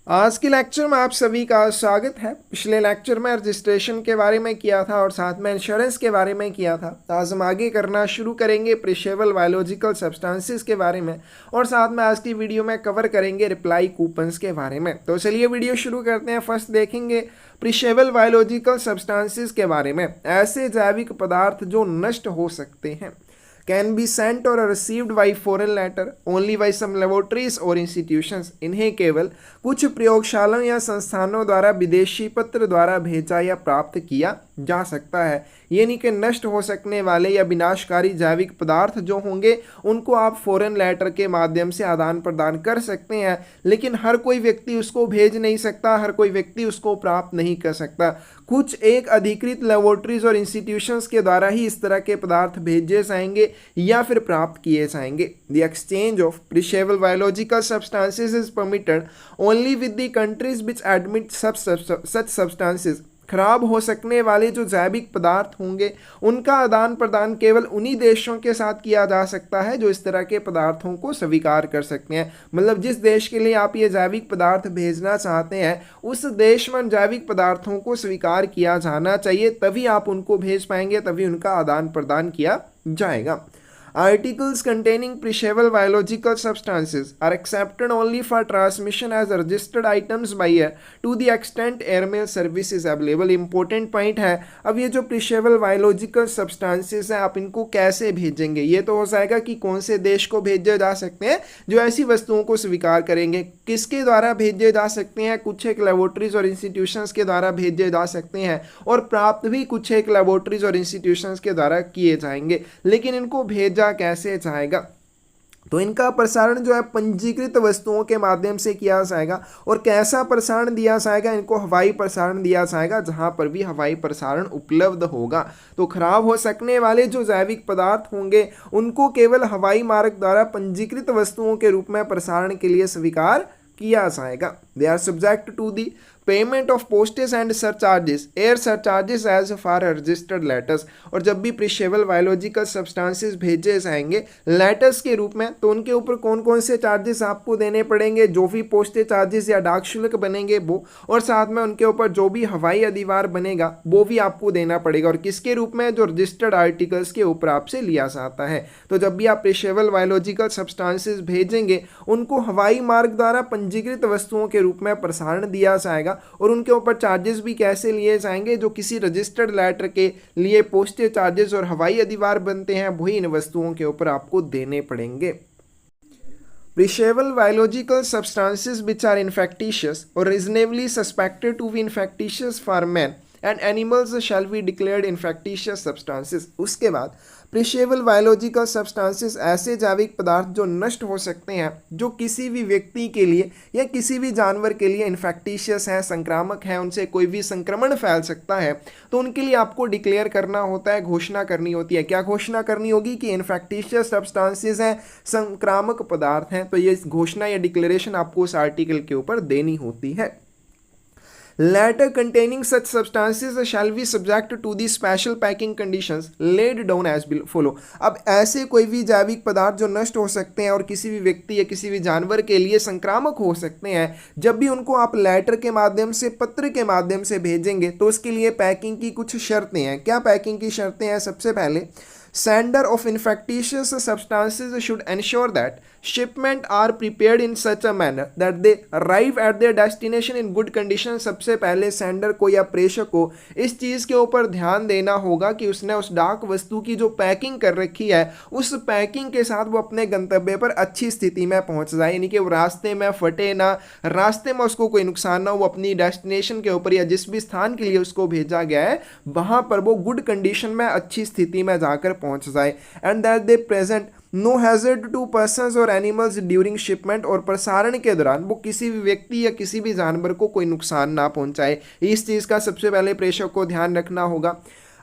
आज के लेक्चर में आप सभी का स्वागत है। पिछले लेक्चर में रजिस्ट्रेशन के बारे में किया था और साथ में इंश्योरेंस के बारे में किया था। तो आज हम आगे करना शुरू करेंगे प्रिशेबल बायोलॉजिकल सब्सटेंसेस के बारे में और साथ में आज की वीडियो में कवर करेंगे रिप्लाई कूपन्स के बारे में। तो चलिए वीडियो शुरू करते हैं। फर्स्ट देखेंगे प्रिशेबल बायोलॉजिकल सब्सटेंसेस के बारे में। ऐसे जैविक पदार्थ जो नष्ट हो सकते हैं, can be sent or received by foreign letter only by some laboratories or institutions। इन्हें केवल कुछ प्रयोगशालाओं या संस्थानों द्वारा विदेशी पत्र द्वारा भेजा या प्राप्त किया जा सकता है। यानी कि नष्ट हो सकने वाले या विनाशकारी जैविक पदार्थ जो होंगे उनको आप फॉरेन लेटर के माध्यम से आदान प्रदान कर सकते हैं, लेकिन हर कोई व्यक्ति उसको भेज नहीं सकता, हर कोई व्यक्ति उसको प्राप्त नहीं कर सकता। कुछ एक अधिकृत लेबोरेटरीज और इंस्टीट्यूशंस के द्वारा ही इस तरह के पदार्थ भेजे जाएंगे या फिर प्राप्त किए जाएंगे। The exchange of perishable biological substances is permitted only with the countries which admit such substances. खराब हो सकने वाले जो जैविक पदार्थ होंगे उनका आदान प्रदान केवल उन्हीं देशों के साथ किया जा सकता है जो इस तरह के पदार्थों को स्वीकार कर सकते हैं। मतलब जिस देश के लिए आप ये जैविक पदार्थ भेजना चाहते हैं उस देश में जैविक पदार्थों को स्वीकार किया जाना चाहिए, तभी आप उनको भेज पाएंगे, तभी उनका आदान प्रदान किया जाएगा। Articles containing perishable biological substances are accepted only for transmission as registered items by air to the extent airmail service is available। Important point है। अब ये जो perishable biological substances हैं आप इनको कैसे भेजेंगे? ये तो हो जाएगा कि कौन से देश को भेजे जा सकते हैं जो ऐसी वस्तुओं को स्वीकार करेंगे। किसके द्वारा भेजे जा सकते हैं? कुछ एक लेबोरेटरीज और इंस्टीट्यूशंस के द्वारा भेजे जा सकते हैं और प्राप्त भी कुछ एक लेबोरेटरीज और इंस्टीट्यूशंस के द्वारा किए जाएंगे। लेकिन इनको भेजा कैसे जाएगा? तो इनका प्रसारण जो है पंजीकृत वस्तुओं के माध्यम से किया जाएगा। और कैसा प्रसारण दिया जाएगा? इनको हवाई प्रसारण दिया जाएगा, जहां पर भी हवाई प्रसारण उपलब्ध होगा। तो खराब हो सकने वाले जो जैविक पदार्थ होंगे उनको केवल हवाई मार्ग द्वारा पंजीकृत वस्तुओं के रूप में प्रसारण के लिए स्वीकार किया जाएगा। They are subject to the payment of postage and surcharges air surcharges as for registered letters. और जब भी प्रिशेबल बायोलॉजिकल सब्सटेंसेस भेजे जाएंगे लेटर्स के रूप में तो उनके ऊपर कौन कौन से चार्जेस आपको देने पड़ेंगे? जो भी पोस्टेज चार्जेस या डाक शुल्क बनेंगे वो, और साथ में उनके ऊपर जो भी हवाई अधिभार बनेगा वो भी आपको देना पड़ेगा। और किसके रूप में? जो रजिस्टर्ड आर्टिकल्स के ऊपर आपसे लिया जाता है। तो जब भी आप प्रिशेबल बायोलॉजिकल सब्सटेंसेस भेजेंगे उनको हवाई मार्ग द्वारा पंजीकृत वस्तुओं के रूप में प्रसारण दिया जाएगा और उनके ऊपर चार्जेस भी कैसे लिए जाएंगे? जो किसी रजिस्टर्ड लेटर के लिए पोस्टेज चार्जेस और हवाई अधिभार बनते हैं वही इन वस्तुओं के ऊपर आपको देने पड़ेंगे। Perishable biological substances which are infectious or reasonably suspected to be infectious for man and animals shall be declared infectious substances। उसके बाद प्रिशेबल बायोलॉजिकल सब्सटेंसेस ऐसे जैविक पदार्थ जो नष्ट हो सकते हैं, जो किसी भी व्यक्ति के लिए या किसी भी जानवर के लिए इन्फेक्टिशियस हैं, संक्रामक हैं, उनसे कोई भी संक्रमण फैल सकता है, तो उनके लिए आपको डिक्लेयर करना होता है, घोषणा करनी होती है। क्या घोषणा करनी होगी? कि इन्फेक्टिशियस सब्सटेंसेस हैं, संक्रामक पदार्थ हैं। तो ये घोषणा या डिक्लेरेशन आपको उस आर्टिकल के ऊपर देनी होती है। Letter containing such substances shall be subject to the special packing conditions laid down as follow। अब ऐसे कोई भी जैविक पदार्थ जो नष्ट हो सकते हैं और किसी भी व्यक्ति या किसी भी जानवर के लिए संक्रामक हो सकते हैं, जब भी उनको आप लेटर के माध्यम से, पत्र के माध्यम से भेजेंगे तो उसके लिए पैकिंग की कुछ शर्तें हैं। क्या पैकिंग की शर्तें हैं? सबसे पहले sender of infectious substances should ensure that shipment are prepared in such a manner that they arrive at their destination in good condition। सबसे पहले सेंडर को या प्रेषक को इस चीज़ के ऊपर ध्यान देना होगा कि उसने उस डाक वस्तु की जो पैकिंग कर रखी है उस पैकिंग के साथ वो अपने गंतव्य पर अच्छी स्थिति में पहुंच जाए। यानी कि वो रास्ते में फटे ना, रास्ते में उसको कोई नुकसान ना हो, वो अपनी डेस्टिनेशन के ऊपर या जिस भी स्थान के लिए उसको भेजा गया है वहाँ पर वो गुड कंडीशन में, अच्छी स्थिति में जाकर पहुँच जाए। And that they present no hazard to persons और एनिमल्स ड्यूरिंग शिपमेंट। और प्रसारण के दौरान वो किसी भी व्यक्ति या किसी भी जानवर को कोई नुकसान ना पहुंचाए। इस चीज़ का सबसे पहले प्रेषक को ध्यान रखना होगा।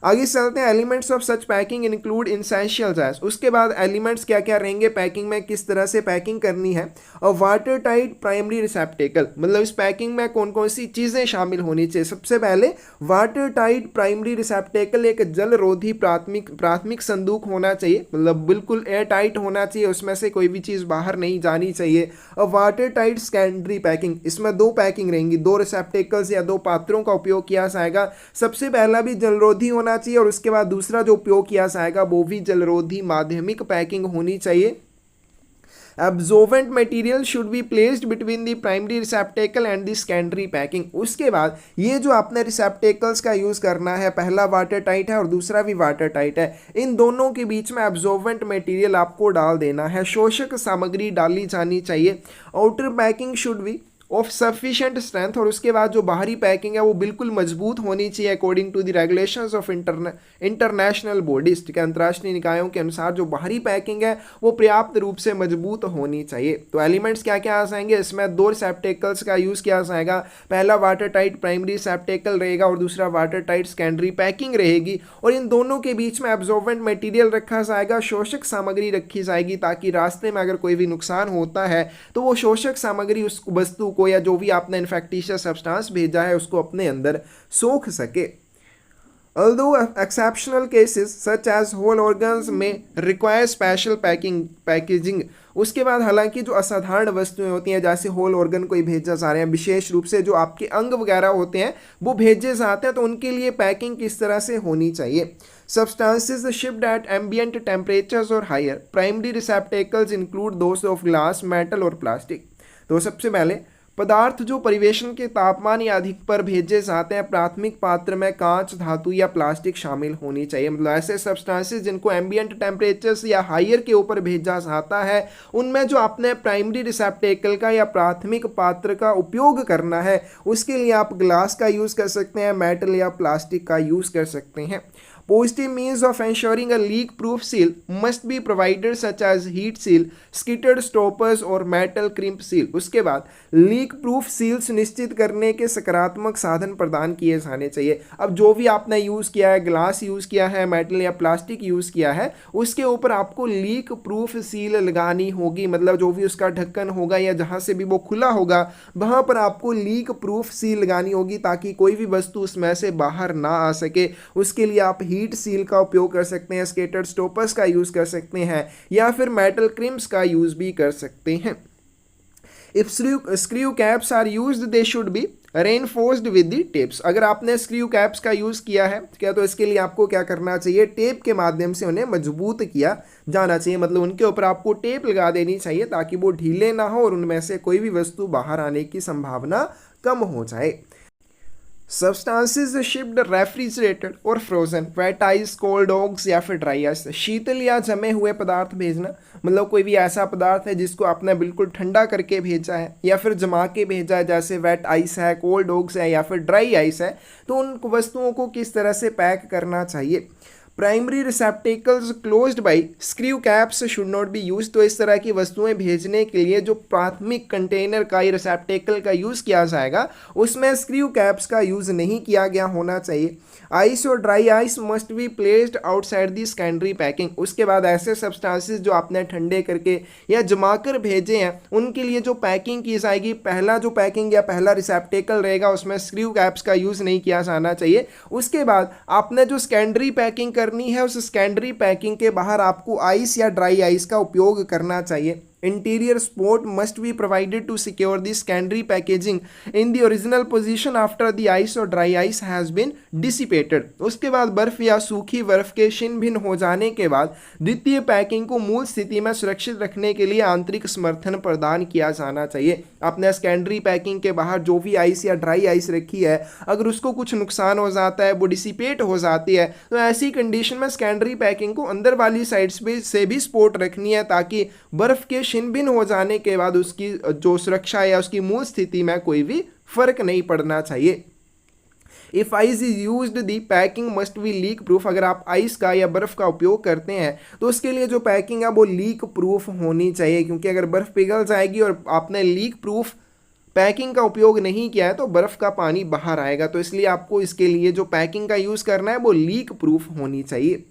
आगे चलते हैं, elements of such packing include essentials as, उसके बाद एलिमेंट्स क्या क्या रहेंगे पैकिंग में, किस तरह से पैकिंग करनी है। और वाटर टाइट प्राइमरी रिसेप्टेकल, मतलब इस पैकिंग में कौन कौन सी चीज़ें शामिल होनी चाहिए। सबसे पहले वाटर टाइट प्राइमरी रिसेप्टेकल, एक जलरोधी प्राथमिक संदूक होना चाहिए, मतलब बिल्कुल एयर टाइट होना चाहिए, उसमें से कोई भी चीज़ बाहर नहीं जानी चाहिए। और वाटर टाइट सेकेंडरी पैकिंग, इसमें दो पैकिंग रहेंगी, दो रिसेप्टेकल्स या दो पात्रों का उपयोग किया जाएगा। सबसे पहला भी जलरोधी होना चाहिए और उसके बाद दूसरा जो उपयोग किया जाएगा वो भी जलरोधी माध्यमिक पैकिंग होनी चाहिए। Absorbent material should be placed between the primary receptacle and the secondary packing। उसके बाद ये जो आपने रिसेप्टेकल्स का यूज़ करना है, पहला वाटर टाइट है और दूसरा भी वाटर टाइट है, इन दोनों के बीच में एब्जॉर्बेंट मटेरियल आपको डाल देना है, शोषक सामग्री डाली जानी चाहिए। Outer packing should be of sufficient strength, और उसके बाद जो बाहरी पैकिंग है वो बिल्कुल मजबूत होनी चाहिए according to the regulations of international bodies, के अंतर्राष्ट्रीय निकायों के अनुसार जो बाहरी पैकिंग है वो पर्याप्त रूप से मजबूत होनी चाहिए। तो एलिमेंट्स क्या क्या आ जाएंगे, इसमें दो रिसेप्टेकल्स का यूज़ किया जाएगा, पहला वाटर टाइट प्राइमरी रिसेप्टेकल रहेगा और दूसरा वाटर टाइट सेकेंडरी पैकिंग रहेगी, और इन दोनों के बीच में एब्जॉर्बेंट मटेरियल रखा जाएगा, शोषक सामग्री रखी जाएगी, ताकि रास्ते में अगर कोई भी नुकसान होता है तो वो शोषक सामग्री उस वस्तु को या जो भी आपने इन्फेक्टिशियस सब्सटेंस भेजा है उसको अपने अंदर सोख सके। Although exceptional cases such as whole organs may require special packaging, उसके बाद हालांकि जो असाधारण वस्तुएं होती हैं, जैसे होल ऑर्गन कोई भेजा जा रहे हैं, विशेष रूप से जो आपके अंग वगैरह होते हैं वो भेजे जाते हैं, तो उनके लिए पैकिंग किस तरह से होनी चाहिए। Substances shipped at ambient temperatures or higher, primary receptacles include those of glass, metal और plastic। तो सबसे पहले पदार्थ जो परिवेशन के तापमान या अधिक पर भेजे जाते हैं, प्राथमिक पात्र में कांच, धातु या प्लास्टिक शामिल होनी चाहिए। मतलब ऐसे सब्सटेंसेस जिनको एम्बियंट टेम्परेचर्स या हायर के ऊपर भेजा जाता है, उनमें जो आपने प्राइमरी रिसेप्टेकल का या प्राथमिक पात्र का उपयोग करना है, उसके लिए आप ग्लास का यूज़ कर सकते हैं, मेटल या प्लास्टिक का यूज़ कर सकते हैं। Positive means of ensuring a leak-proof seal must be provided such as heat seal, skittered stoppers और metal crimp seal। उसके बाद लीक-प्रूफ सील सुनिश्चित करने के सकारात्मक साधन प्रदान किए जाने चाहिए। अब जो भी आपने यूज़ किया है, ग्लास यूज़ किया है, मेटल या प्लास्टिक यूज़ किया है, उसके ऊपर आपको लीक-प्रूफ सील लगानी होगी, मतलब जो भी उसका ढक्कन होगा या जहाँ से भी वो खुला होगा वहाँ पर आपको लीक-प्रूफ सील लगानी होगी, ताकि कोई भी वस्तु उसमें से बाहर ना आ सके। उसके लिए आप हीट सील का उपयोग कर सकते हैं, स्केटर्ड स्टॉपर्स का यूज़ कर सकते हैं, या फिर मेटल क्रिम्स का यूज़ भी कर सकते हैं। If screw caps are used they should be reinforced with the tapes. अगर आपने स्क्रू कैप्स का यूज़ किया है क्या, तो इसके लिए आपको क्या करना चाहिए, टेप के माध्यम से उन्हें मजबूत किया जाना चाहिए, मतलब उनके ऊपर आपको टेप लगा देनी चाहिए ताकि वो ढीले ना हो और उनमें से कोई भी वस्तु बाहर आने की संभावना कम हो जाए। सब्सटेंसेस शिप्ड रेफ्रिजरेटेड और frozen, wet ice, cold dogs या फिर ड्राई आइस, शीतल या जमे हुए पदार्थ भेजना, मतलब कोई भी ऐसा पदार्थ है जिसको आपने बिल्कुल ठंडा करके भेजा है या फिर जमा के भेजा है, जैसे वेट आइस है, कोल्ड डॉग्स है या फिर ड्राई आइस है, तो उन वस्तुओं को किस तरह से पैक करना चाहिए। Primary receptacles closed by screw caps should not be use, तो इस तरह की वस्तुएं भेजने के लिए जो प्राथमिक कंटेनर का या रिसेप्टेकल का यूज़ किया जाएगा उसमें स्क्रू कैप्स का यूज़ नहीं किया गया होना चाहिए। आइस और dry ice must be placed outside the secondary packing, उसके बाद ऐसे सब्सटेंसेस जो आपने ठंडे करके या जमा कर भेजे हैं उनके लिए जो पैकिंग की जाएगी, पहला जो पैकिंग या पहला रिसेप्टेकल रहेगा उसमें स्क्रू कैप्स का यूज़ नहीं किया जाना चाहिए। उसके बाद आपने जो सेकेंडरी पैकिंग करनी है उस सेकेंडरी पैकिंग के बाहर आपको आइस या ड्राई आइस का उपयोग करना चाहिए। Interior support must be provided to secure the secondary packaging in the original position after the ice or dry ice has been dissipated। उसके बाद बर्फ या सूखी बर्फ के छिन्न भिन्न हो जाने के बाद द्वितीय पैकिंग को मूल स्थिति में सुरक्षित रखने के लिए आंतरिक समर्थन प्रदान किया जाना चाहिए। आपने सेकेंडरी पैकिंग के बाहर जो भी आइस या ड्राई आइस रखी है, अगर उसको कुछ नुकसान हो जाता है, वो डिसिपेट हो जाती है, तो ऐसी कंडीशन में सेकेंडरी पैकिंग को अंदर वाली साइड्स से भी सपोर्ट रखनी है, ताकि बर्फ के छिन्न भिन्न हो जाने के बाद उसकी जो सुरक्षा या उसकी मूल स्थिति में कोई भी फर्क नहीं पड़ना चाहिए। If ice is used the packing must be leak proof, अगर आप आइस का या बर्फ का उपयोग करते हैं तो उसके लिए जो पैकिंग है वो लीक प्रूफ होनी चाहिए, क्योंकि अगर बर्फ पिघल जाएगी और आपने लीक प्रूफ पैकिंग का उपयोग नहीं किया है तो बर्फ़ का पानी बाहर आएगा। तो इसलिए आपको इसके लिए जो पैकिंग का यूज़ करना है वो लीक प्रूफ होनी चाहिए।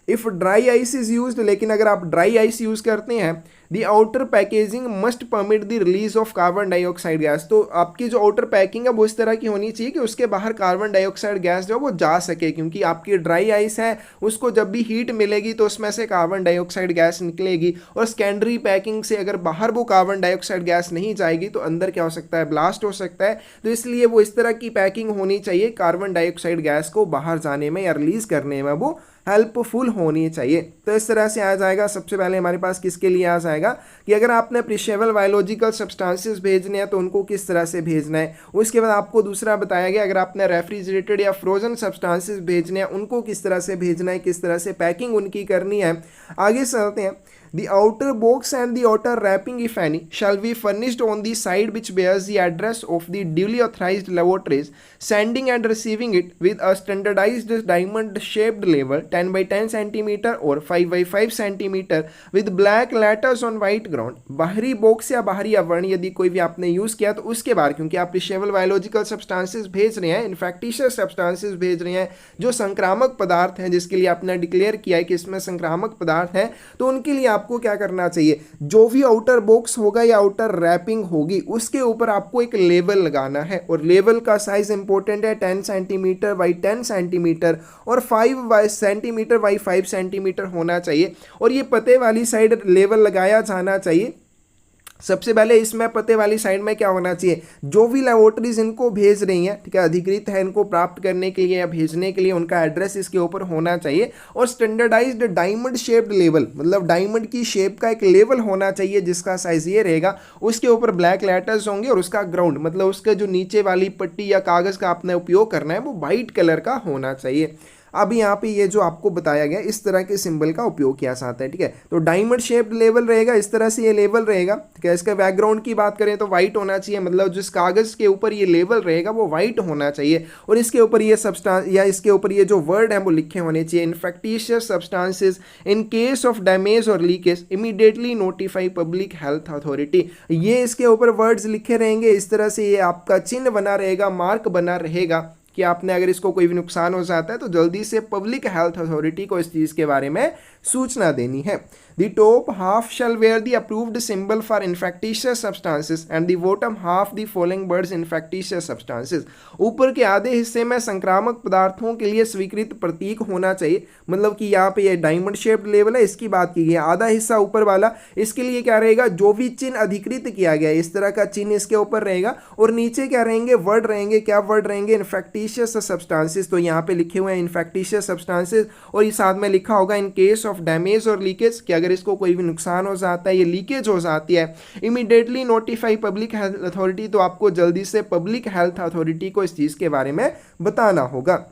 If dry ice is use, लेकिन अगर आप ड्राई आइस यूज करते हैं, the outer packaging must permit the release of carbon dioxide gas. तो आपकी जो आउटर पैकिंग है वो इस तरह की होनी चाहिए कि उसके बाहर कार्बन डाइऑक्साइड गैस जो है वो जा सके, क्योंकि आपकी ड्राई आइस है उसको जब भी हीट मिलेगी तो उसमें से कार्बन डाइऑक्साइड गैस निकलेगी, और सेकेंडरी पैकिंग से अगर बाहर वो कार्बन डाइऑक्साइड गैस नहीं जाएगी तो अंदर क्या हो सकता है, ब्लास्ट हो सकता है। तो इसलिए वो इस तरह की पैकिंग होनी चाहिए, कार्बन डाइऑक्साइड गैस को बाहर जाने में या रिलीज करने में वो हेल्पफुल होनी चाहिए। तो इस तरह से आ जाएगा। सबसे पहले हमारे पास किसके लिए आ जाएगा कि अगर आपने प्रिशेबल बायोलॉजिकल सब्सटेंसेस भेजने हैं तो उनको किस तरह से भेजना है। उसके बाद आपको दूसरा बताया गया अगर आपने रेफ्रिजरेटेड या फ्रोजन सब्सटेंसेस भेजने हैं उनको किस तरह से भेजना है, किस तरह से पैकिंग उनकी करनी है। आगे चलते हैं। The outer box and the outer wrapping, if any, shall be furnished on the side which bears the address of the duly authorized laboratories sending and receiving it with a standardized diamond-shaped label 10 by 10 centimeter or 5 by 5 centimeter with black letters on white ground। बाहरी box या बाहरी आवरण यदि कोई भी आपने use किया तो उसके बाहर, क्योंकि आप रिशेबल बायोलॉजिकल सब्सटेंसेस भेज रहे हैं, इन्फेक्टिशियस सब्सटेंसेस भेज रहे हैं जो संक्रामक पदार्थ हैं, जिसके लिए आपने डिक्लेयर किया है कि इसमें संक्रामक पदार्थ हैं, तो उनके लिए आपको क्या करना चाहिए, जो भी आउटर बॉक्स होगा या आउटर रैपिंग होगी उसके ऊपर आपको एक लेबल लगाना है, और लेबल का साइज इंपॉर्टेंट है 10 सेंटीमीटर बाई 10 सेंटीमीटर और 5 सेंटीमीटर बाई 5 सेंटीमीटर होना चाहिए। और ये पते वाली साइड लेबल लगाया जाना चाहिए। सबसे पहले इसमें पते वाली साइड में क्या होना चाहिए, जो भी लेबोरेटरीज इनको भेज रही हैं, ठीक है, अधिकृत है इनको प्राप्त करने के लिए या भेजने के लिए, उनका एड्रेस इसके ऊपर होना चाहिए। और स्टैंडर्डाइज्ड डायमंड शेप्ड लेबल, मतलब डायमंड की शेप का एक लेवल होना चाहिए जिसका साइज ये रहेगा। उसके ऊपर ब्लैक लेटर्स होंगे और उसका ग्राउंड, मतलब उसका जो नीचे वाली पट्टी या कागज़ का आपने उपयोग करना है वो वाइट कलर का होना चाहिए। अब यहाँ पे ये जो आपको बताया गया इस तरह के सिंबल का उपयोग किया जाता है, ठीक है। तो डायमंड शेप्ड लेवल रहेगा, इस तरह से ये लेवल रहेगा, ठीक है। इसका बैकग्राउंड की बात करें तो वाइट होना चाहिए, मतलब जिस कागज़ के ऊपर ये लेवल रहेगा वो वाइट होना चाहिए, और इसके ऊपर ये सब्सटेंस या इसके ऊपर ये जो वर्ड है वो लिखे होने चाहिए, infectious substances in case of damage और leakage immediately notify public health authority. ये इसके ऊपर वर्ड्स लिखे रहेंगे, इस तरह से ये आपका चिन्ह बना रहेगा, मार्क बना रहेगा कि आपने अगर इसको कोई भी नुकसान हो जाता है तो जल्दी से पब्लिक हेल्थ अथॉरिटी को इस चीज़ के बारे में सूचना देनी है। The top half shall wear the approved symbol for infectious substances and the bottom half the following words infectious substances। ऊपर के आधे हिस्से में संक्रामक पदार्थों के लिए स्वीकृत प्रतीक होना चाहिए, मतलब कि यहाँ पे ये डायमंड शेप्ड लेवल है, इसकी बात की गई। आधा हिस्सा ऊपर वाला, इसके लिए क्या रहेगा, जो भी चिन्ह अधिकृत किया गया इस तरह का चिन्ह इसके ऊपर रहेगा, और नीचे क्या रहेंगे, वर्ड रहेंगे। क्या वर्ड रहेंगे, इन्फेक्टिशियस सब्सटेंसेस। तो यहाँ पे लिखे हुए हैं इन्फेक्टिशियस सब्सटेंसेस, और ये साथ में लिखा होगा इन केस ऑफ डैमेज और लीकेज, कि अगर इसको कोई भी नुकसान हो जाता है, ये लीकेज हो जाती है, immediately notify public health authority, तो आपको जल्दी से पब्लिक हेल्थ अथॉरिटी को इस चीज़ के बारे में बताना होगा।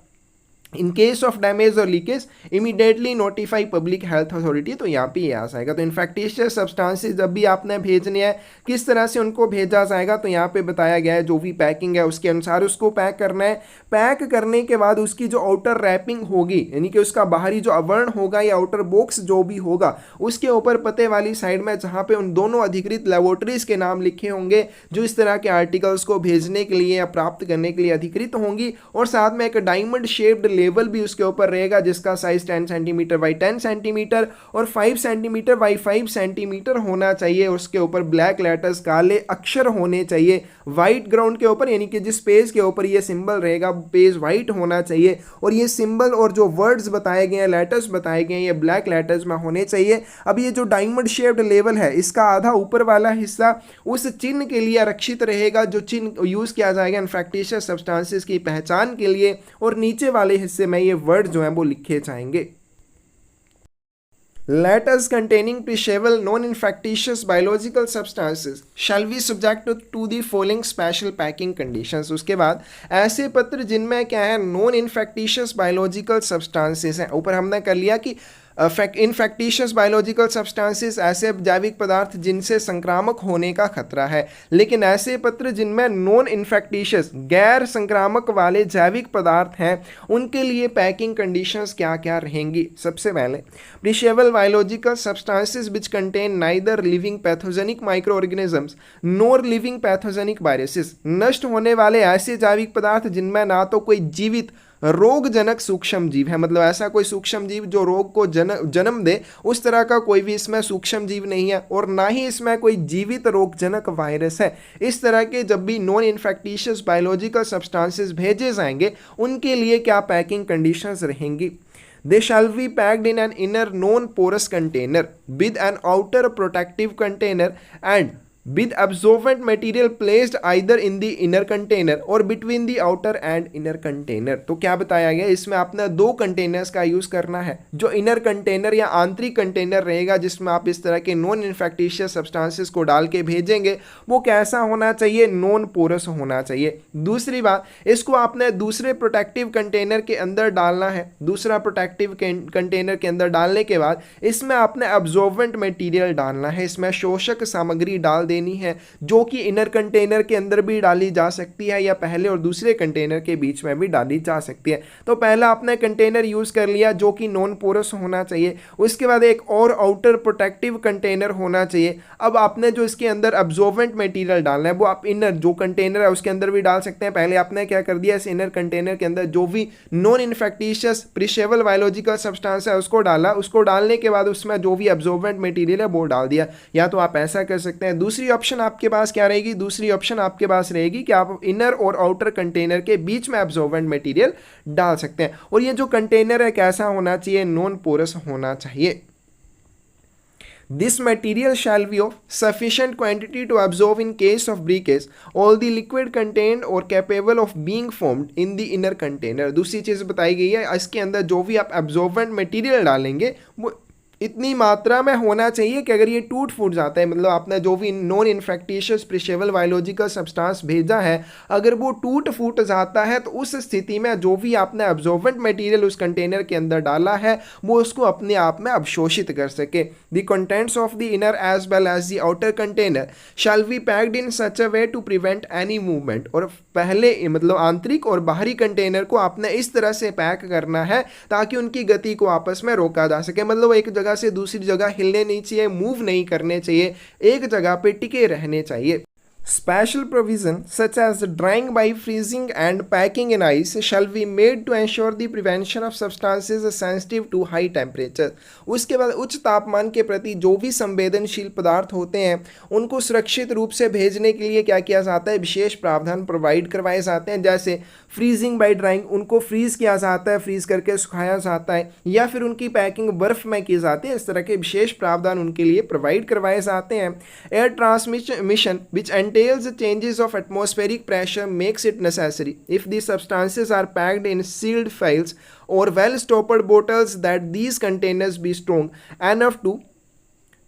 इन केस ऑफ डैमेज और leakage immediately notify public health authority. तो यहाँ पे ये आ जाएगा। तो इन्फेक्टिशियस सब्सटेंसेस जब भी आपने भेजने हैं किस तरह से उनको भेजा जाएगा, तो यहाँ पे बताया गया है जो भी पैकिंग है उसके अनुसार उसको पैक करना है। पैक करने के बाद उसकी जो आउटर रैपिंग होगी, यानी कि उसका बाहरी जो आवरण होगा या आउटर बॉक्स जो भी होगा, उसके ऊपर पते वाली साइड में जहाँ पे उन दोनों अधिकृत लेबोरेटरीज के नाम लिखे होंगे जो इस तरह के आर्टिकल्स को भेजने के लिए या प्राप्त करने के लिए अधिकृत होंगी, और साथ में एक डायमंड शेप्ड लेवल भी उसके ऊपर रहेगा जिसका साइज 10 सेंटीमीटर बाई 10 सेंटीमीटर और 5 सेंटीमीटर बाई 5 सेंटीमीटर होना चाहिए। उसके ऊपर ब्लैक लेटर्स, काले अक्षर होने चाहिए वाइट ग्राउंड के ऊपर, यानी कि जिस पेज के ऊपर ये सिंबल रहेगा पेज वाइट होना चाहिए, और ये सिंबल और जो वर्ड्स बताए गए हैं, लेटर्स बताए गए हैं, ये ब्लैक लेटर्स में होने चाहिए। अब ये जो डायमंड शेप्ड लेवल है इसका आधा ऊपर वाला हिस्सा उस चिन्ह के लिए आरक्षित रहेगा जो चिन्ह यूज किया जाएगा इन्फेक्टिशियस सब्सटेंसेस की पहचान के लिए, और नीचे वाले हिस्से में ये वर्ड जो है वो लिखे जाएंगे। Letters containing perishable non-infectious biological substances shall be subject to the following special packing conditions। उसके बाद ऐसे पत्र जिनमें क्या है, नॉन इन्फेक्टिशियस बायोलॉजिकल सब्सटेंसेस हैं। ऊपर हमने कर लिया कि इनफेक्टिशियस बायोलॉजिकल सब्सटेंसेस ऐसे जैविक पदार्थ जिनसे संक्रामक होने का खतरा है। लेकिन ऐसे पत्र जिनमें नॉन इन्फेक्टिशियस गैर संक्रामक वाले जैविक पदार्थ हैं उनके लिए पैकिंग कंडीशंस क्या क्या रहेंगी। सबसे पहले perishable biological substances which contain neither living pathogenic microorganisms nor living pathogenic viruses, नष्ट होने वाले ऐसे जैविक पदार्थ जिनमें ना तो कोई जीवित रोगजनक सूक्ष्म जीव है, मतलब ऐसा कोई सूक्ष्म जीव जो रोग को जन्म दे उस तरह का कोई भी इसमें सूक्ष्म जीव नहीं है, और ना ही इसमें कोई जीवित रोगजनक वायरस है। इस तरह के जब भी नॉन इन्फेक्टिशियस बायोलॉजिकल सब्सटेंसेस भेजे जाएंगे उनके लिए क्या पैकिंग कंडीशंस रहेंगी। They shall be packed in an inner non-porous container with an outer protective container and with absorbent material placed either in the inner container or between the outer and inner container। तो क्या बताया गया, इसमें आपने दो containers का use करना है। जो इनर कंटेनर या आंतरिक कंटेनर रहेगा जिसमें आप इस तरह के नॉन इन्फेक्टिशियस सब्सटेंसेस को डाल के भेजेंगे वो कैसा होना चाहिए, नॉन पोरस होना चाहिए। दूसरी बात, इसको आपने दूसरे प्रोटेक्टिव कंटेनर के अंदर डालना है। दूसरा प्रोटेक्टिव कंटेनर के अंदर डालने के बाद इसमें आपने अब्जॉर्बेंट मटेरियल डालना है, इसमें शोषक सामग्री डाल देनी है जो कि इनर कंटेनर के अंदर भी डाली जा सकती है या पहले और दूसरे कंटेनर के बीच में भी डाली जा सकती है। तो पहला आपने कंटेनर यूज कर लिया जो कि नॉन पोरस होना चाहिए, उसके बाद एक और आउटर प्रोटेक्टिव कंटेनर होना चाहिए। अब आपने जो इसके अंदर अब्जॉर्बेंट मटेरियल डालना है वो आप इनर जो कंटेनर है उसके अंदर भी डाल सकते हैं। पहले आपने क्या कर दिया, इस इनर कंटेनर के अंदर जो भी नॉन इन्फेक्टिशियस प्रिशेबल बायोलॉजिकल सब्सटेंस है उसको डाला, उसको डालने के बाद उसमें जो भी अब्जॉर्बेंट मटेरियल है वो डाल दिया। या तो आप ऐसा कर सकते हैं। दूसरी ऑप्शन आपके पास क्या रहेगी, दूसरी ऑप्शन आपके पास रहेगी कि आप इनर और आउटर कंटेनर के बीच में अब्जॉर्बेंट मटेरियल डाल सकते हैं। और ये जो कंटेनर है कैसा होना चाहिए, नॉन पोरस होना चाहिए। This material shall be of sufficient quantity to absorb in case of breakage all the liquid contained or capable of being formed in the inner container। दूसरी चीज़ बताई गई है, इसके अंदर जो भी आप absorbent material डालेंगे वो इतनी मात्रा में होना चाहिए कि अगर ये टूट फूट जाता है, मतलब आपने जो भी नॉन इन्फेक्टिशियस प्रिशेबल बायोलॉजिकल सब्सटेंस भेजा है अगर वो टूट फूट जाता है तो उस स्थिति में जो भी आपने अब्जॉर्बेंट मटेरियल उस कंटेनर के अंदर डाला है वो उसको अपने आप में अवशोषित कर सके। The contents of the inner as well as the outer container shall be packed in such a way to prevent any movement. और पहले मतलब आंतरिक और बाहरी कंटेनर को आपने इस तरह से पैक करना है ताकि उनकी गति को आपस में रोका जा सके, मतलब एक जगह से दूसरी जगह हिलने नहीं चाहिए, मूव नहीं करने चाहिए, एक जगह पे टिके रहने चाहिए। Special provision such as drying by freezing and packing in ice shall be made to ensure the prevention of substances sensitive to high temperature। उसके बाद उच्च तापमान के प्रति जो भी संवेदनशील पदार्थ होते हैं उनको सुरक्षित रूप से भेजने के लिए क्या किया जाता है, विशेष प्रावधान प्रोवाइड करवाए जाते हैं। जैसे फ्रीजिंग बाय ड्राइंग, उनको फ्रीज किया जाता है, फ्रीज करके सुखाया जाता है, या फिर उनकी पैकिंग बर्फ में की जाती है। इस तरह के विशेष प्रावधान उनके लिए प्रोवाइड करवाए जाते हैं। Air transmission which entails changes of atmospheric pressure makes it necessary if the substances are packed in sealed vials or well stopped bottles that these containers be strong enough to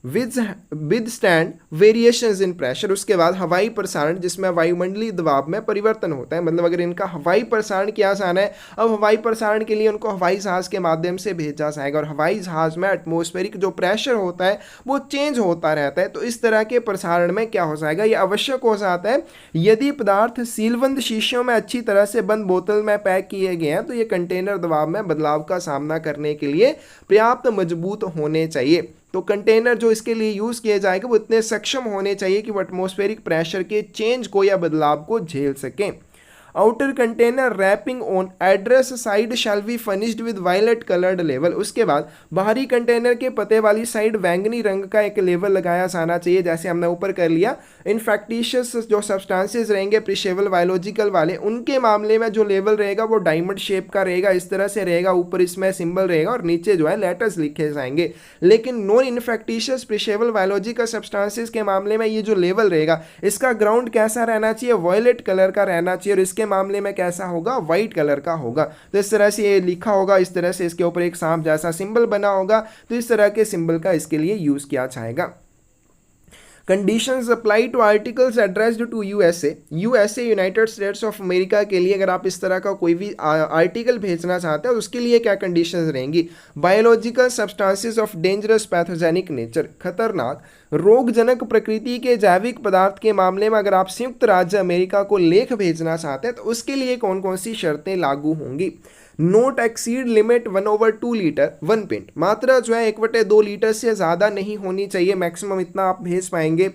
withstand variations in pressure। उसके बाद हवाई प्रसारण जिसमें वायुमंडलीय दबाव में परिवर्तन होता है, मतलब अगर इनका हवाई प्रसारण किया जाना है, अब हवाई प्रसारण के लिए उनको हवाई जहाज के माध्यम से भेजा जाएगा और हवाई जहाज में एटमॉस्फेरिक जो प्रेशर होता है वो चेंज होता रहता है। तो इस तरह के प्रसारण में क्या हो जाएगा, ये आवश्यक हो जाता है यदि पदार्थ सीलबंद शीशियों में अच्छी तरह से बंद बोतल में पैक किए गए हैं तो ये कंटेनर दबाव में बदलाव का सामना करने के लिए पर्याप्त मजबूत होने चाहिए। तो कंटेनर जो इसके लिए यूज़ किए जाएंगे वो इतने सक्षम होने चाहिए कि वो एटमॉस्फेरिक प्रेशर के चेंज को या बदलाव को झेल सकें। Outer container wrapping on address side shall be furnished with violet coloured लेवल। उसके बाद बाहरी कंटेनर के पते वाली साइड बैंगनी रंग का एक लेवल लगाया जाना चाहिए, जैसे हमने ऊपर कर लिया। इन्फेक्टिशियस जो सब्सटेंसेस रहेंगे प्रिशेबल बायोलॉजिकल वाले, उनके मामले में जो लेवल रहेगा वो डायमंड शेप का रहेगा, इस तरह से रहेगा, ऊपर इसमें सिंबल रहेगा और नीचे जो है लेटर्स लिखे जाएंगे। लेकिन नॉन इन्फेक्टिशियस प्रिशेबल बायोलॉजिकल सब्सटेंसेस के मामले में ये जो लेवल रहेगा इसका ग्राउंड कैसा रहना चाहिए, वायलेट कलर का रहना चाहिए, और इसके मामले में कैसा होगा, व्हाइट कलर का होगा। तो इस तरह से ये लिखा होगा, इस तरह से इसके ऊपर एक सांप जैसा सिंबल बना होगा, तो इस तरह के सिंबल का इसके लिए यूज किया जाएगा। Conditions apply to articles addressed to USA, USA United States of America के लिए अगर आप इस तरह का कोई भी आर्टिकल भेजना चाहते हैं उसके लिए क्या कंडीशंस रहेंगी। Biological substances of dangerous pathogenic nature, खतरनाक रोगजनक प्रकृति के जैविक पदार्थ के मामले में अगर आप संयुक्त राज्य अमेरिका को लेख भेजना चाहते हैं तो उसके लिए कौन कौन सी शर्तें लागू होंगी। Note exceed limit 1/2 litre 1 pint, मात्रा जो है 1/2 लीटर से ज़्यादा नहीं होनी चाहिए, मैक्सिमम इतना आप भेज पाएंगे।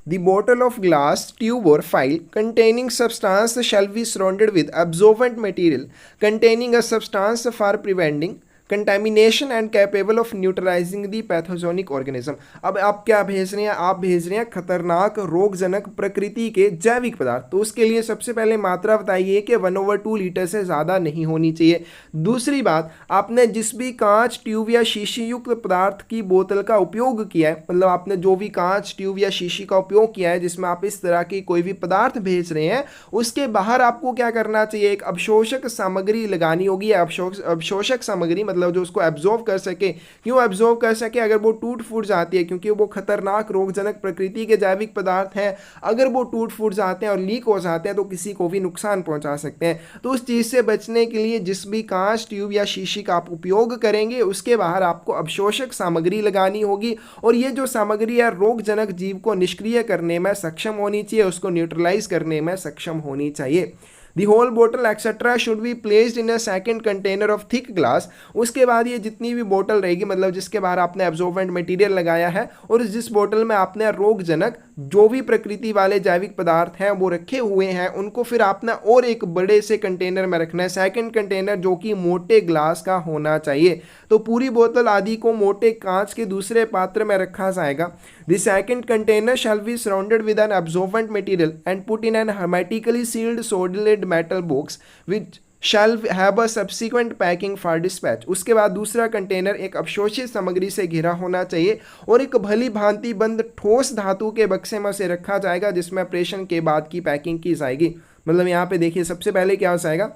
The bottle of glass, tube or phial containing substance shall be surrounded with absorbent material containing a substance for preventing contamination and capable of neutralising the pathogenic organism. अब आप क्या भेज रहे हैं, आप भेज रहे हैं खतरनाक रोगजनक प्रकृति के जैविक पदार्थ, तो उसके लिए सबसे पहले मात्रा बताइए कि 1/2 लीटर से ज़्यादा नहीं होनी चाहिए। दूसरी बात, आपने जिस भी कांच ट्यूब या शीशी युक्त पदार्थ की बोतल का उपयोग किया है, मतलब आपने जो भी कांच ट्यूब या शीशी का उपयोग किया है जिसमें आप इस तरह की कोई भी पदार्थ भेज रहे हैं, उसके बाहर आपको क्या करना चाहिए, एक अवशोषक सामग्री लगानी होगी। अवशोषक सामग्री मतलब जो उसको एब्जॉर्व कर सके। क्यों एब्जॉर्व कर सके, अगर वो टूट फूट जाती है, क्योंकि वो खतरनाक रोगजनक प्रकृति के जैविक पदार्थ हैं, अगर वो टूट फूट जाते हैं और लीक हो जाते हैं तो किसी को भी नुकसान पहुंचा सकते हैं। तो उस चीज़ से बचने के लिए जिस भी कांच ट्यूब या शीशी का आप उपयोग करेंगे उसके बाहर आपको अवशोषक सामग्री लगानी होगी, और ये जो सामग्री है रोगजनक जीव को निष्क्रिय करने में सक्षम होनी चाहिए, उसको न्यूट्रलाइज करने में सक्षम होनी चाहिए। The whole bottle etc. should be placed in a second container of thick glass। उसके बाद ये जितनी भी बोतल रहेगी, मतलब जिसके बाहर आपने एब्जॉर्बेंट मटेरियल लगाया है और जिस बोतल में आपने रोगजनक जो भी प्रकृति वाले जैविक पदार्थ हैं वो रखे हुए हैं, उनको फिर आपने और एक बड़े से कंटेनर में रखना है, सेकंड कंटेनर जो कि मोटे ग्लास का होना चाहिए। तो पूरी बोतल आदि को मोटे कांच के दूसरे पात्र में रखा जाएगा। The second container shall be surrounded with an absorbent material and put in an hermetically sealed solid metal box which shall have a subsequent packing for dispatch। उसके बाद दूसरा कंटेनर एक अवशोषित सामग्री से घिरा होना चाहिए और एक भली भांति बंद ठोस धातु के बक्से में से रखा जाएगा जिसमें ऑपरेशन के बाद की पैकिंग की जाएगी। मतलब यहाँ पे देखिए सबसे पहले क्या हो जाएगा,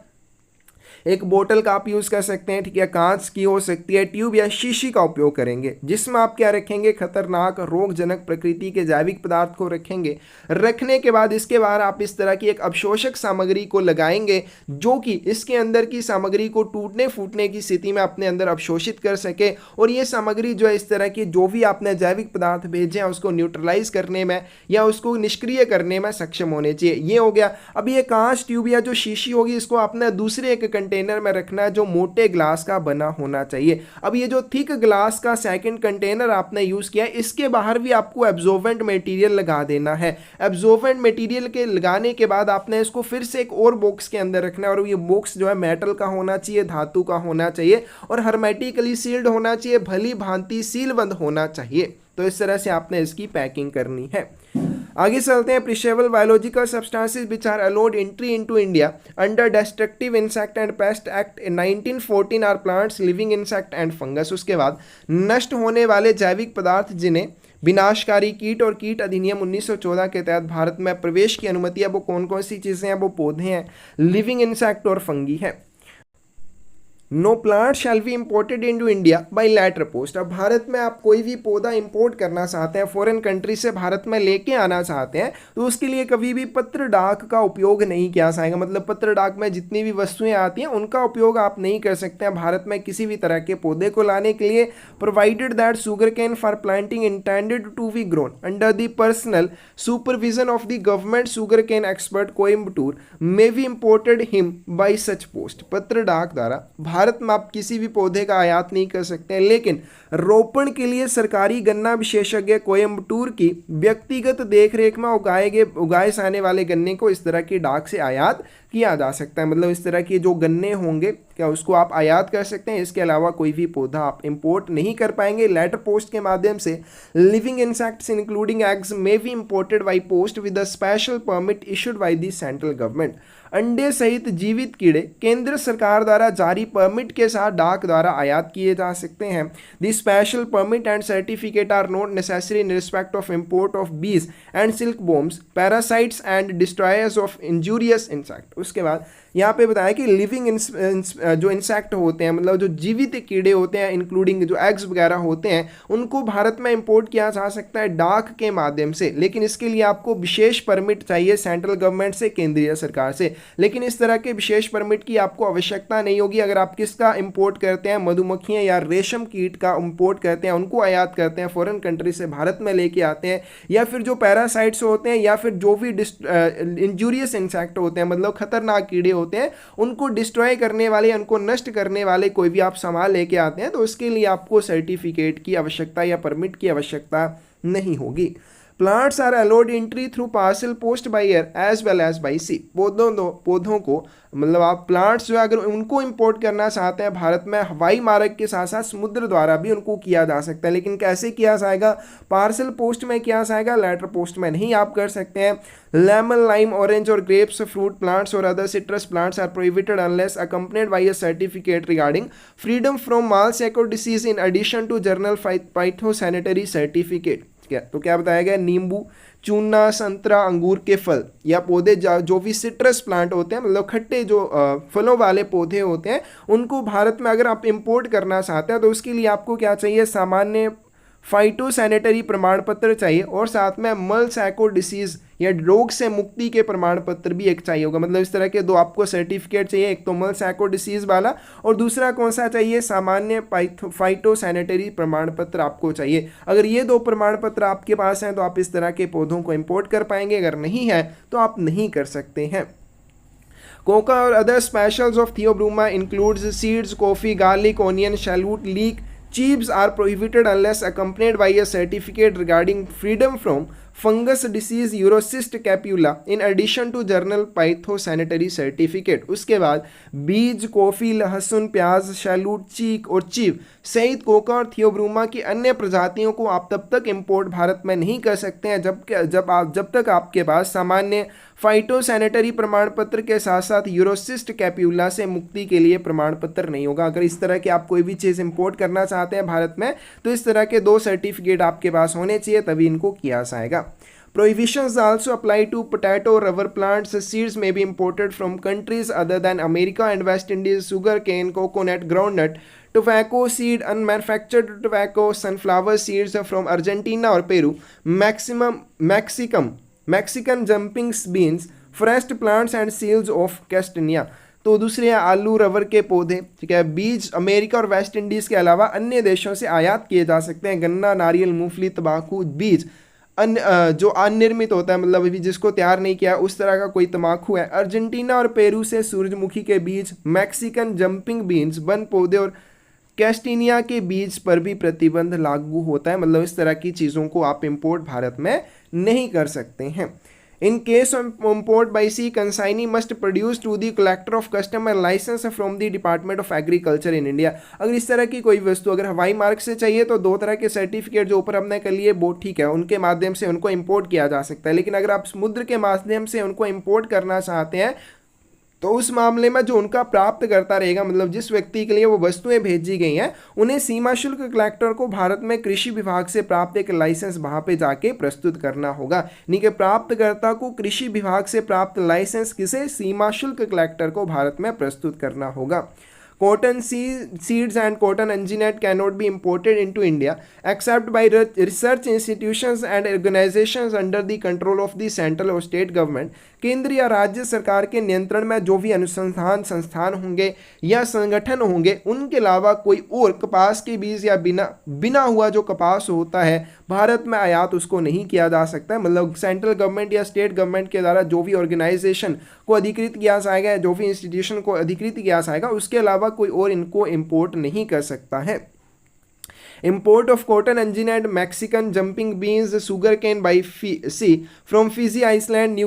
एक बोतल का आप यूज़ कर सकते हैं, ठीक है, कांच की हो सकती है, ट्यूब या शीशी का उपयोग करेंगे जिसमें आप क्या रखेंगे, खतरनाक रोगजनक प्रकृति के जैविक पदार्थ को रखेंगे। रखने के बाद इसके बाहर आप इस तरह की एक अवशोषक सामग्री को लगाएंगे जो कि इसके अंदर की सामग्री को टूटने फूटने की स्थिति में अपने अंदर अवशोषित कर सके, और ये सामग्री जो है इस तरह की जो भी आपने जैविक पदार्थ भेजे हैं उसको न्यूट्रलाइज करने में या उसको निष्क्रिय करने में सक्षम होने चाहिए। ये हो गया। अब ये कांच ट्यूब या जो शीशी होगी इसको आपने दूसरे एक कंटेनर में रखना है जो मोटे ग्लास का बना होना चाहिए। अब ये जो थिक ग्लास का सेकंड कंटेनर आपने यूज किया है इसके बाहर भी आपको एब्जॉर्बेंट मटेरियल लगा देना है। एब्जॉर्बेंट मटेरियल के लगाने के बाद आपने इसको फिर से एक और बॉक्स के अंदर रखना है, और ये बॉक्स जो है मेटल का होना चाहिए, धातु का होना चाहिए और हर्मेटिकली सील्ड होना चाहिए, भली भांति सीलबंद होना चाहिए। तो इस तरह से आपने इसकी पैकिंग करनी है। आगे चलते हैं। Perishable biological substances which are allowed entry into India under destructive insect and pest act 1914 are plants, living insect and fungus. उसके बाद नष्ट होने वाले जैविक पदार्थ जिन्हें विनाशकारी कीट और कीट अधिनियम 1914 के तहत भारत में प्रवेश की अनुमति है वो कौन कौन सी चीज़ें हैं, वो पौधे हैं, लिविंग इंसेक्ट और फंगी है। No plant shall be imported into India by letter post. अब भारत में आप कोई भी पौधा इंपोर्ट करना चाहते हैं, फॉरेन कंट्री से भारत में लेके आना चाहते हैं, तो उसके लिए कभी भी पत्र डाक का उपयोग नहीं किया जाएगा। मतलब पत्र डाक में जितनी भी वस्तुएं आती हैं उनका उपयोग आप नहीं कर सकते हैं भारत में किसी भी तरह के पौधे को लाने के लिए, provided that sugar cane for planting intended to be grown under the personal supervision of the government sugar cane expert Coimbatore may be imported him by such post. पत्र डाक द्वारा भारत में आप किसी भी पौधे का आयात नहीं कर सकते हैं, लेकिन रोपण के लिए सरकारी गन्ना विशेषज्ञ कोयम्बटूर की व्यक्तिगत देखरेख में उगाए जाने वाले गन्ने को इस तरह की डाक से आयात किया जा सकता है। मतलब इस तरह के जो गन्ने होंगे क्या उसको आप आयात कर सकते हैं, इसके अलावा कोई भी पौधा आप इंपोर्ट नहीं कर पाएंगे। लेटर पोस्ट के माध्यम से living insects including eggs may be imported by post with a special permit issued by the central government. अंडे सहित जीवित कीड़े केंद्र सरकार द्वारा जारी परमिट के साथ डाक द्वारा आयात किए जा सकते हैं। The special permit and certificate are not necessary in respect of import of bees and silk bombs, parasites and destroyers of injurious insect. उसके बाद यहाँ पे बताया कि लिविंग जो इंसेक्ट होते हैं, मतलब जो जीवित कीड़े होते हैं इंक्लूडिंग जो एग्स वगैरह होते हैं, उनको भारत में इंपोर्ट किया जा सकता है डाक के माध्यम से, लेकिन इसके लिए आपको विशेष परमिट चाहिए सेंट्रल गवर्नमेंट से, केंद्रीय सरकार से। लेकिन इस तरह के विशेष परमिट की आपको आवश्यकता नहीं होगी अगर आप किसका इंपोर्ट करते हैं, मधुमक्खियां या रेशम कीट का इंपोर्ट करते हैं, उनको आयात करते हैं फॉरेन कंट्री से, भारत में लेके आते हैं, या फिर जो पैरासाइट्स होते हैं या फिर जो भी इंजूरियस इंसेक्ट होते हैं, मतलब खतरनाक कीड़े होते हैं, उनको डिस्ट्रॉय करने वाले, उनको नष्ट करने वाले कोई भी आप सामान लेके आते हैं, तो उसके लिए आपको सर्टिफिकेट की आवश्यकता या परमिट की आवश्यकता नहीं होगी। Plants are allowed entry through parcel post by air as well as by sea. पौधों को, मतलब आप प्लांट्स जो अगर उनको इंपोर्ट करना चाहते हैं भारत में, हवाई मार्ग के साथ साथ समुद्र द्वारा भी उनको किया जा सकता है। लेकिन कैसे किया जाएगा? पार्सल पोस्ट में किया जाएगा, लेटर पोस्ट में नहीं आप कर सकते हैं। लेमन, लाइम, ऑरेंज और ग्रेप्स फ्रूट प्लांट्स और other citrus plants are prohibited unless accompanied by a certificate regarding freedom from mal secco disease in addition to general phytosanitary certificate. तो क्या बताया गया? नींबू, चूना, संतरा, अंगूर के फल या पौधे जो भी सिट्रस प्लांट होते हैं, मतलब खट्टे जो फलों वाले पौधे होते हैं, उनको भारत में अगर आप इंपोर्ट करना चाहते हैं तो उसके लिए आपको क्या चाहिए? सामान्य फाइटोसैनिटरी प्रमाण पत्र चाहिए और साथ में मालसैको डिसीज या रोग से मुक्ति के प्रमाण पत्र भी एक चाहिए होगा। मतलब इस तरह के दो आपको सर्टिफिकेट चाहिए, एक तो मालसैको डिसीज वाला और दूसरा कौन सा चाहिए? सामान्य फाइटोसैनिटरी प्रमाण पत्र आपको चाहिए। अगर ये दो प्रमाण पत्र आपके पास हैं तो आप इस तरह के पौधों को इंपोर्ट कर पाएंगे, अगर नहीं है तो आप नहीं कर सकते हैं। कोका और other specials of theobroma includes seeds, coffee, garlic, onion, shallot, leek, chives are prohibited unless accompanied by a certificate regarding freedom from fungus disease Eurocist capula in addition to journal phytosanitary certificate। उसके बाद बीज, coffee, लहसुन, प्याज, शैलूट, चीक और chew सहित Coca और थियोब्रूमा की अन्य प्रजातियों को आप तब तक इंपोर्ट भारत में नहीं कर सकते हैं जब तक आपके पास सामान्य फाइटोसैनिटरी प्रमाण पत्र के साथ साथ यूरोसिस्ट कैप्यूला से मुक्ति के लिए प्रमाण पत्र नहीं होगा। अगर इस तरह की आप कोई भी चीज़ इंपोर्ट करना चाहते हैं भारत में तो इस तरह के दो सर्टिफिकेट आपके पास होने चाहिए, तभी इनको किया जाएगा। Prohibitions also apply to potato, rubber plants. Seeds may be imported from countries other than America and West Indies. Sugar cane, coconut, groundnut, tobacco seed, unmanufactured tobacco, sunflower seeds from Argentina or Peru. Mexican jumping beans, forest plants and seeds of Castanea। तो दूसरे आलू, rubber के पौधे, ठीक है, बीज America और West Indies के अलावा अन्य देशों से आयात किए जा सकते हैं। गन्ना, नारियल, मूंगफली, तंबाकू बीज जो अनिर्मित होता है, मतलब अभी जिसको तैयार नहीं किया उस तरह का कोई तंबाकू है। अर्जेंटीना और पेरू से सूरजमुखी के बीज, मैक्सिकन जंपिंग बीन्स, वन पौधे और कैस्टिनिया के बीज पर भी प्रतिबंध लागू होता है। मतलब इस तरह की चीज़ों को आप इंपोर्ट भारत में नहीं कर सकते हैं। In case of import by sea, consignee must produce to the collector of custom a license from the Department of Agriculture in India। अगर इस तरह की कोई वस्तु अगर हवाई मार्ग से चाहिए तो दो तरह के सर्टिफिकेट जो ऊपर हमने कर लिए वो ठीक है, उनके माध्यम से उनको इंपोर्ट किया जा सकता है। लेकिन अगर आप समुद्र के माध्यम से उनको इंपोर्ट करना चाहते हैं तो उस मामले में जो उनका प्राप्त करता रहेगा, मतलब जिस व्यक्ति के लिए वो वस्तुएं भेजी गई हैं, उन्हें सीमा शुल्क कलेक्टर को भारत में कृषि विभाग से प्राप्त एक लाइसेंस वहां पे जाके प्रस्तुत करना होगा। यानी कि प्राप्तकर्ता को कृषि विभाग से प्राप्त लाइसेंस किसे? सीमा शुल्क कलेक्टर को भारत में प्रस्तुत करना होगा। Cotton seeds and cotton engineered cannot be imported into India except by research institutions and organizations under the control of the central or state government। केंद्रीय या राज्य सरकार के नियंत्रण में जो भी अनुसंधान संस्थान होंगे या संगठन होंगे, उनके अलावा कोई और कपास के बीज या बिना हुआ जो कपास होता है भारत में आयात उसको नहीं किया जा सकता है। मतलब सेंट्रल गवर्नमेंट या स्टेट गवर्नमेंट के द्वारा जो भी ऑर्गेनाइजेशन को अधिकृत किया जाएगा, जो भी इंस्टीट्यूशन को अधिकृत किया जाएगा, उसके अलावा कोई और इनको इंपोर्ट नहीं कर सकता है। Import of cotton engineered Mexican jumping beans, sugar cane by sea from Fiji, Iceland,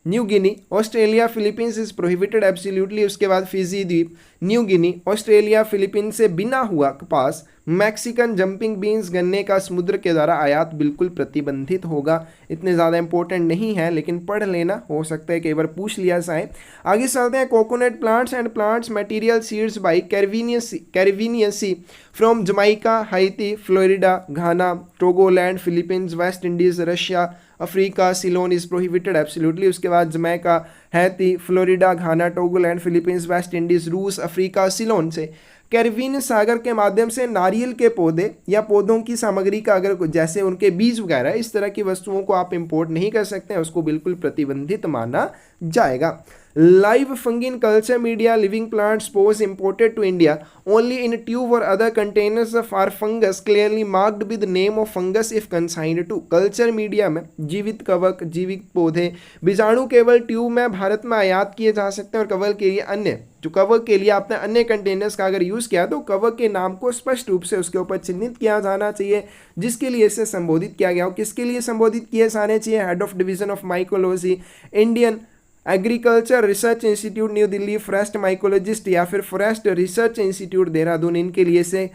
New Guinea, Australia, Philippines is prohibited absolutely. उसके बाद फिजी द्वीप, न्यू गिनी, ऑस्ट्रेलिया, फिलीपींस से बिना हुआ कपास, मैक्सिकन जंपिंग बीन्स, गन्ने का समुद्र के द्वारा आयात बिल्कुल प्रतिबंधित होगा। इतने ज़्यादा इंपॉर्टेंट नहीं है लेकिन पढ़ लेना, हो सकता है कई बार पूछ लिया जाए। आगे चलते हैं। Coconut plants and plants material seeds by Caribbean sea from Jamaica, Haiti, Florida, Ghana, Togoland, Philippines, West Indies, Russia, Africa Ceylon is prohibited absolutely. उसके बाद Jamaica, Haiti, Florida, Ghana, Togoland, Philippines, West Indies, रूस, अफ्रीका, सिलोन से Caribbean सागर के माध्यम से नारियल के पौधे या पौधों की सामग्री का अगर जैसे उनके बीज वगैरह इस तरह की वस्तुओं को आप इंपोर्ट नहीं कर सकते हैं, उसको बिल्कुल प्रतिबंधित माना जाएगा। Live fungi culture media living plants pose imported to India only in tube और other containers for fungus clearly marked with name of fungus if consigned to. Culture media में जीवित कवक, जीवित पौधे, बीजाणु केवल ट्यूब में भारत में आयात किए जा सकते हैं और कवक के लिए अन्य जो कवक के लिए आपने अन्य कंटेनर्स का अगर यूज़ किया तो कवक के नाम को स्पष्ट रूप से उसके ऊपर चिन्हित किया जाना चाहिए जिसके लिए इसे संबोधित किया गया हो। किसके लिए संबोधित किए जाने चाहिए? Head of division of mycology, Indian agriculture research institute new Delhi, forest mycologist या फिर फॉरेस्ट रिसर्च इंस्टीट्यूट देहरादून, इनके लिए से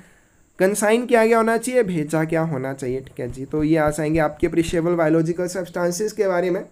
कंसाइन किया गया होना चाहिए, भेजा क्या होना चाहिए। ठीक है जी, तो ये आ जाएंगे आपके अप्रिशिएबल बायोलॉजिकल सब्सटेंसेस के बारे में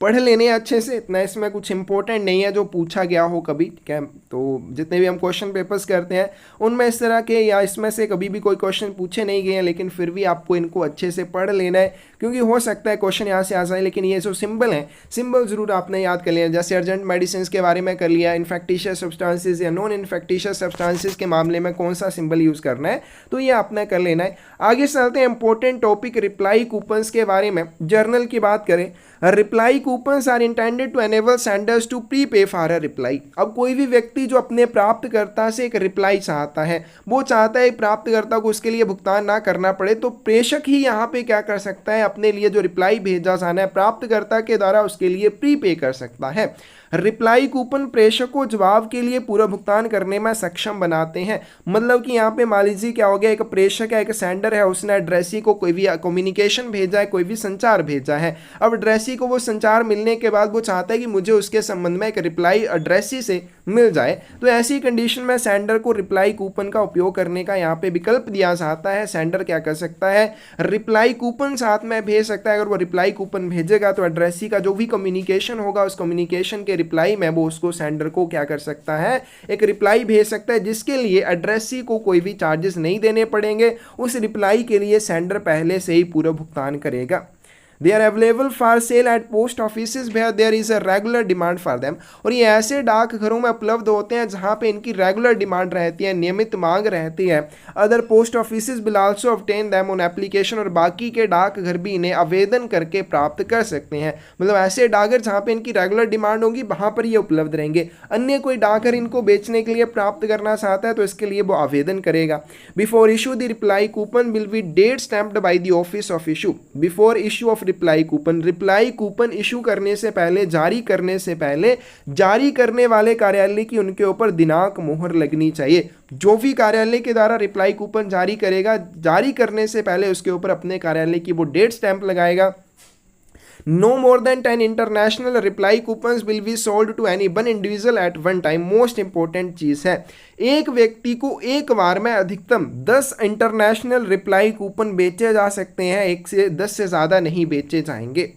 पढ़ लेने अच्छे से। इतना इसमें कुछ इंपॉर्टेंट नहीं है जो पूछा गया हो कभी। ठीक है, तो जितने भी हम क्वेश्चन पेपर्स करते हैं उनमें इस तरह के या इसमें से कभी भी कोई क्वेश्चन पूछे नहीं गए हैं, लेकिन फिर भी आपको इनको अच्छे से पढ़ लेना है क्योंकि हो सकता है क्वेश्चन यहाँ से आ जाए। लेकिन ये जो सिंबल हैं, सिंबल जरूर आपने याद कर लिया, जैसे अर्जेंट मेडिसिन के बारे में कर लिया, इन्फेक्टिशियस सब्सटेंसेस या नॉन इन्फेक्टिशियस सब्सटेंसेस के मामले में कौन सा सिंबल यूज़ करना है, तो ये आपने कर लेना है। आगे चलते हैं इंपॉर्टेंट टॉपिक रिप्लाई कूपन्स के बारे में। जर्नल की बात करें, reply coupons are intended to enable senders to prepay for a reply. अब कोई भी व्यक्ति जो अपने प्राप्तकर्ता से एक रिप्लाई चाहता है, वो चाहता है प्राप्तकर्ता को उसके लिए भुगतान ना करना पड़े, तो प्रेषक ही यहाँ पे क्या कर सकता है, अपने लिए जो रिप्लाई भेजा जाना है प्राप्तकर्ता के द्वारा उसके लिए प्री पे कर सकता है। रिप्लाई कूपन प्रेषक को जवाब के लिए पूरा भुगतान करने में सक्षम बनाते हैं। मतलब कि यहाँ पे मान लीजिए क्या हो गया, एक प्रेषक है, एक सेंडर है, उसने एड्रेसी को कोई भी कम्युनिकेशन भेजा है, कोई भी संचार भेजा है। अब एड्रेसी को वो संचार मिलने के बाद वो चाहता है कि मुझे उसके संबंध में एक रिप्लाई एड्रेसी से मिल जाए, तो ऐसी कंडीशन में सेंडर को रिप्लाई कूपन का उपयोग करने का यहाँ पे विकल्प दिया जाता है। सेंडर क्या कर सकता है, रिप्लाई कूपन साथ में भेज सकता है। अगर वो रिप्लाई कूपन भेजेगा तो एड्रेसी का जो भी कम्युनिकेशन होगा उस कम्युनिकेशन के रिप्लाई में वो उसको सेंडर को क्या कर सकता है, एक रिप्लाई भेज सकता है, जिसके लिए एड्रेसी को कोई भी चार्जेस नहीं देने पड़ेंगे। उस रिप्लाई के लिए सेंडर पहले से ही पूरा भुगतान करेगा। They are available for sale at post offices where there is a regular demand for them। और ये ऐसे डाकघरों में उपलब्ध होते हैं जहाँ पे इनकी रेगुलर डिमांड रहती है, नियमित मांग रहती है। Other post offices will also obtain them on application, और बाकी के डाकघर भी इन्हें आवेदन करके प्राप्त कर सकते हैं। मतलब ऐसे डाकघर जहाँ पे इनकी रेगुलर डिमांड होगी वहाँ पर ये उपलब्ध रहेंगे। अन्य कोई डाकघर इनको बेचने के लिए प्राप्त करना चाहता है तो इसके लिए वो आवेदन करेगा। Before issue the reply coupon will be date stamped by the office of issue. Before issue of reply coupon issue करने से पहले, जारी करने से पहले जारी करने वाले कार्यालय की उनके ऊपर दिनांक मोहर लगनी चाहिए। जो भी कार्यालय के द्वारा रिप्लाई कूपन जारी करेगा, जारी करने से पहले उसके ऊपर अपने कार्यालय की वो डेट स्टैंप लगाएगा। No more than 10 international reply coupons will be sold to any one individual at one time। Most important चीज़ है, एक व्यक्ति को एक बार में अधिकतम 10 इंटरनेशनल रिप्लाई कूपन बेचे जा सकते हैं, 1 से 10 से ज़्यादा नहीं बेचे जाएंगे।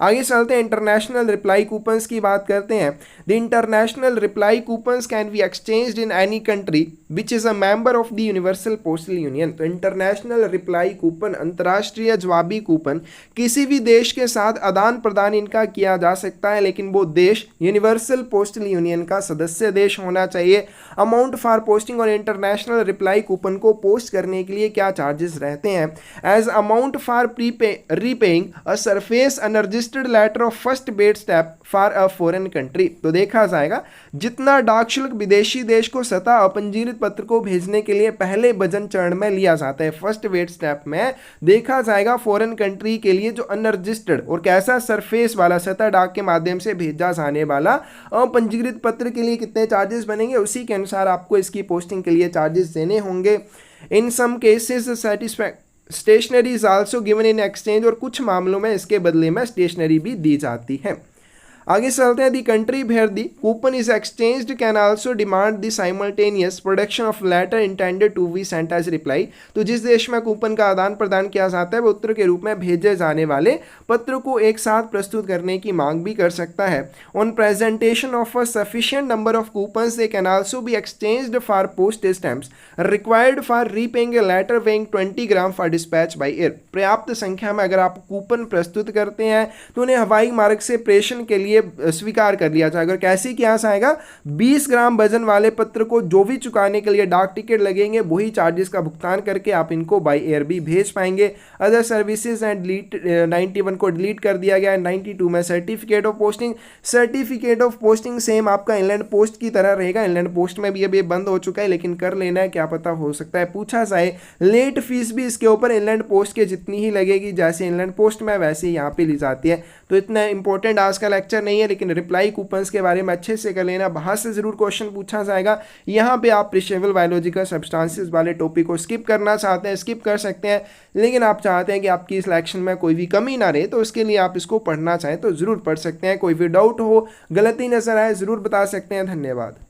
आगे चलते हैं, इंटरनेशनल रिप्लाई कूपन्स की बात करते हैं। The international reply coupons can be exchanged in any country which is a member of the universal postal union. तो इंटरनेशनल रिप्लाई कूपन, अंतर्राष्ट्रीय जवाबी कूपन, किसी भी देश के साथ आदान प्रदान इनका किया जा सकता है, लेकिन वो देश यूनिवर्सल पोस्टल यूनियन का सदस्य देश होना चाहिए। अमाउंट फॉर पोस्टिंग और इंटरनेशनल रिप्लाई कूपन को पोस्ट करने के लिए क्या चार्जेस रहते हैं? As amount for repaying a surface unregistered letter of first bet step for a foreign country. तो देखा जाएगा जितना डाक शुल्क विदेशी देश को सतह अपंजीकृत पत्र को भेजने के लिए पहले वजन चरण में लिया जाता है, फर्स्ट वेट स्टेप में देखा जाएगा फॉरेन कंट्री के लिए जो अनरजिस्टर्ड और कैसा सरफेस वाला सतह डाक के माध्यम से भेजा जाने वाला अपंजीकृत पत्र के लिए कितने चार्जेस बनेंगे, उसी के अनुसार आपको इसकी पोस्टिंग के लिए चार्जेस देने होंगे। In some cases stationery is also given in exchange, और कुछ मामलों में इसके बदले में स्टेशनरी भी दी जाती है। आगे चलते हैं, the country where the coupon is exchanged can also demand the simultaneous production of letter intended to be sent as reply. तो जिस देश में कूपन का आदान प्रदान किया जाता है वो उत्तर के रूप में भेजे जाने वाले पत्र को एक साथ प्रस्तुत करने की मांग भी कर सकता है। On presentation of a sufficient number of coupons they can also be exchanged for postage stamps required for repaying a letter weighing 20 gram for dispatch by air. पर्याप्त संख्या में अगर आप कूपन प्रस्तुत करते हैं तो उन्हें हवाई मार्ग से प्रेषण के लिए स्वीकार कर लिया जाएगा। कैसे किया जाएगा? 20 ग्राम वजन वाले पत्र को जो भी चुकाने के लिए डाक टिकट लगेंगे वही चार्जेस का भुगतान करके आप इनको बाय एयर भी भेज पाएंगे। अदर सर्विसेज एंड डिलीट 91 को डिलीट कर दिया गया है। 92 में certificate of posting, certificate of posting same आपका इंलैंड पोस्ट की तरह रहेगा। इंलैंड पोस्ट में भी अब ये बंद हो चुका है, लेकिन कर लेना है, क्या पता हो सकता है पूछा जाए। लेट फीस भी इसके ऊपर इंलैंड पोस्ट के जितनी ही लगेगी, जैसे इंलैंड पोस्ट में वैसे ही यहाँ पे ली जाती है। तो इतना इंपॉर्टेंट आज का लेक्चर नहीं है, लेकिन रिप्लाई कूपन्स के बारे में अच्छे से कर लेना, बाहर से जरूर क्वेश्चन पूछा जाएगा। यहाँ पे आप प्रिशेबल बायोलॉजिकल सब्सटेंसेस वाले टॉपिक को स्किप करना चाहते हैं स्किप कर सकते हैं, लेकिन आप चाहते हैं कि आपकी सिलेक्शन में कोई भी कमी ना रहे तो उसके लिए आप इसको पढ़ना चाहें तो जरूर पढ़ सकते हैं। कोई भी डाउट हो, गलती नजर आए, जरूर बता सकते हैं। धन्यवाद।